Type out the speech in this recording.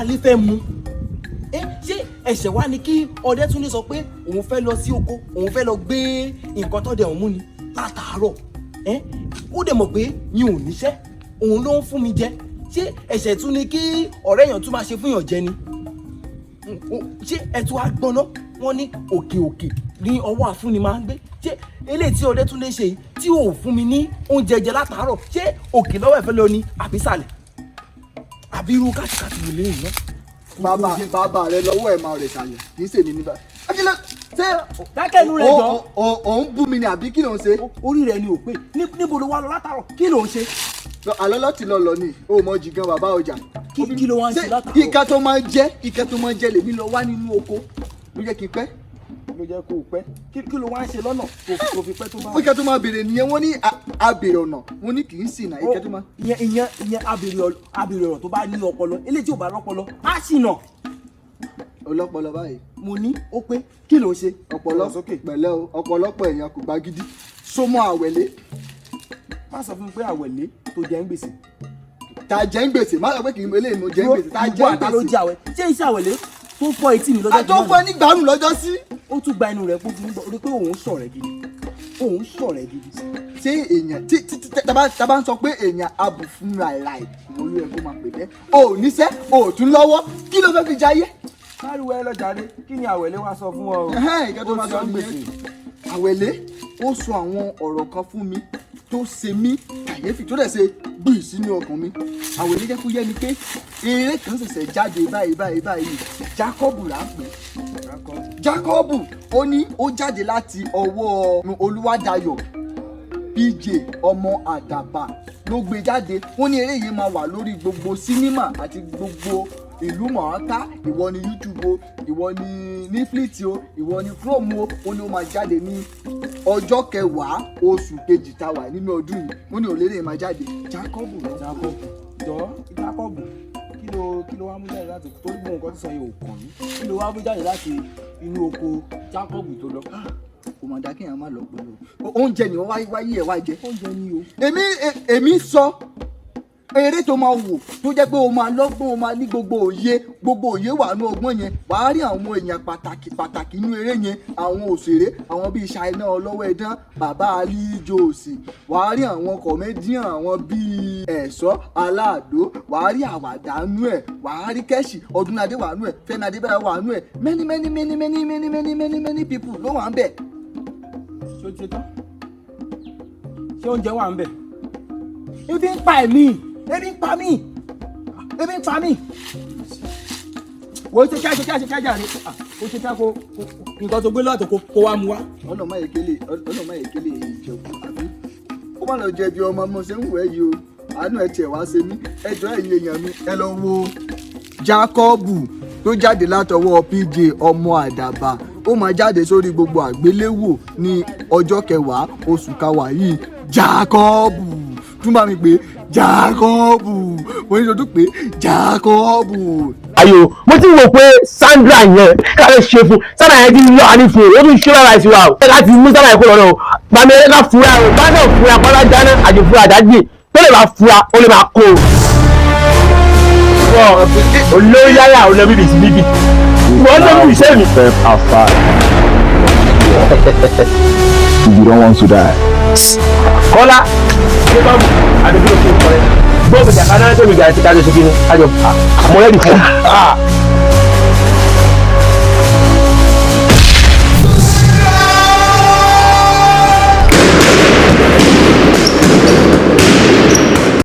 ilé fẹ́ mu ṣé ẹ̀ṣẹ̀ wá ni kí Ọdẹ́túndé sọ pé òun fẹ́ lọ sí oko òun fẹ́ lọ gbé nǹkan tọ́dẹ̀ òun mú ni látàárọ̀ ó dẹ̀ mọ̀ pé mi ò níṣẹ́ òun ló ń fún mi jẹ ṣé ẹ̀ṣẹ̀ tún ni kí ọ̀rẹ́ èèyàn tún máa ṣe fún èèyàn jẹ ni ṣé ẹ̀tún á gbọ́ná wọ́n ní òkè òkè ní ọwọ́ àfúnni máa ń gbé ṣé eléyìí tí Ọdẹ́túndé ṣe yìí tí ò fún mi ní oúnjẹ jẹ látàárọ̀ ṣé òkè lọ́wọ́ ẹ̀fẹ́ lọ ni àbí sàlẹ̀ àbí irú kàtìkàtì wò lè yìí náà. bàbá rẹ lọ́wọ́ ẹ̀ máa rẹ̀ sàlẹ̀ kì í ṣe ní níbà. ṣé dákẹ́nu rẹ jọ. òun bú mi ni àbí kí ló ń ṣe. orí rẹ ni ò pé níbo ló wá lọ látàárọ̀ kí ló ń ṣe. àlọ́ lọ́tì lọ ni ó mọ jìgàn bàbá ọjà. kí ló wá ń ṣe látàárọ̀. ìka tó máa ń jẹ lèmi lọ wá nínú oko ló jẹ́ kí n pẹ́. ló jẹ́ kó o pẹ́ kí ló wá ń ṣe lọ́nà tó fi pẹ́ tó bá. ìka tó máa béèrè nìyẹn wọ́n ní abèrè ọ̀nà wọ́n ní kì í sìn náà ìka tó máa. ìyẹn abèrè ọ̀rọ̀ tó bá ní ọpọlọ eléyìí tí ò bá lọ́pọlọ á sì nà. ọlọ́pọlọ báyìí. mo ní ó pé kí ló ṣe. pẹ̀lẹ́ o ọ̀pọ̀lọpọ̀ èèyàn kò gbá gidi sómọ àwẹ̀lé. má sọ fún mi pé àwẹ̀lé tó jẹ́ ń gbèsè. ta jẹ́ ń gbèsè má sọ pé kì í eléyìí mo jẹ́ ń gbèsè ta jẹ́ ń gbèsè. ló jẹ́ àwẹ̀ ṣé iṣẹ́ àwẹ̀lé tó fọ́ etí mi lọ́jọ́ àjọ fún ẹ ní gbàrún lọ́jọ́ sí. ó tún gba inú rẹ̀ kó fi ń gbọ́ rí pé òun sọ̀rọ̀ gidi. ṣé èèyàn tí taba ń sọ pé èèyàn abù fún ràìràì ìwọ ló yẹ kó máa pè bẹ́ẹ̀. o ò níṣẹ́ o ò tún lọ́wọ́ kí ló fẹ́ fi jayé. káríwá ẹ lọ́jà dé kí ni àwẹ̀lé wá sọ fún ọ. ìkẹ́ tó máa sọ nìyẹn. àwẹ̀lé ó sọ àwọn ọ̀rọ̀ kan fún mi tó ṣe mí kàyéfì tó dẹ̀ ṣe gbì sínú ọkàn mi. àwẹ̀lé jẹ́ kó yé mi pé eré kan ṣẹ̀ṣẹ̀ jáde báyìí Jakobu là ń pè. Jakobu ó ní ó jáde láti ọwọ́ Oluwa Dayo PJ ọmọ àdàbà ló gbé jáde. wọ́n ní eré yìí máa wà lórí gbogbo sínímà àti gbogbo ìlú mọ̀ọ́ká. ìwọ ni YouTube o ìwọ ni Netflix o ìwọ ni Chrome o. ó ní ó máa jáde ní ọjọ́ 10 oṣù kejì tá a wà nínú ọdún yìí. wọ́n ní òlérè máa jáde. Jakobu kí ló wá mú jáde láti torí mọ nǹkan tí sọ yìí ò kàn mí kí ló wá mú jáde láti inú oko Jakobu tó lọ. kò mọ̀ dá kéèyàn má lọ pẹ̀lú oúnjẹ ni wọ́n wáyé ẹ̀ wá jẹ. oúnjẹ ni o. èmi sọ eré tó máa wò tó jẹ́ pé o máa lọ́gbọ́n o máa ní gbogbo òye wà ní ọgbọ́n yẹn wàá rí àwọn èèyàn pàtàkì nínú eré yẹn àwọn òṣèré àwọn bíi Ṣáínà Ọlọ́wọ́ Ẹdán bàbá alíjòsì wàá rí àwọn kọ̀mẹ́díàn àwọn bíi Ẹ̀ṣọ́ Aláàdó wàá rí Àwàdà nú ẹ̀ wàá rí Kẹ́ṣì Ọdúnládé wà nú ẹ̀ Fẹ́mi Adébáyọ̀ wà nú ẹ̀ many people ló wà ń bẹ̀. ṣé o ti tán ṣé oúnjẹ wà ń bẹ̀ ebi ń pa ẹ̀mí. Ebi ń pa mí. Wo ṣe ká jàre. O ṣe ká kó nǹkan tó gbé lọ́tọ̀ kó wá mu wá. Ọ̀nà máa yẹ̀kẹ́lẹ̀ ìjọba àbí. Ó má lọ jẹ̀bi ọmọ mo ṣe ń wẹ̀ yìí o. Àánú ẹ̀ tiẹ̀ wá ṣe mí. Ẹjọ́ ẹ̀yin èèyàn mi ẹ lọ wo Jakobu tó jáde látọwọ́ PJ ọmọ àdàbà. Ó máa jáde sórí gbogbo àgbéléwò ní ọjọ́ 10 oṣù kawà yìí. Jakobu tún bá mi pé Jakobu mo ní sọdún pé Jakobu. ayo mo ti wò pé Sandra yẹn káre ṣe fún Sandra yẹn ti lọ àní fún o tún ṣe lára ìṣúra o láti mú Sandra yẹn kó lọ́nà o gbàmí ẹ ká fura o bá náà fura kọ́lá dáná àjòfura àdájì tó lè máa fura ó lè máa kó o. olórí yàrá ò lọ bíbí sí bíbí wọ́n lọ bíbí iṣẹ́ mi. You don't want to die. Kọ́lá ṣé bá mú àdúgbò tó ń kọ́ ẹ gbọ́dọ̀ jàkánná tó mi gà ẹ́ ti ká lè ṣe kí ni àjọ àmọ́ ẹ̀ nìkan.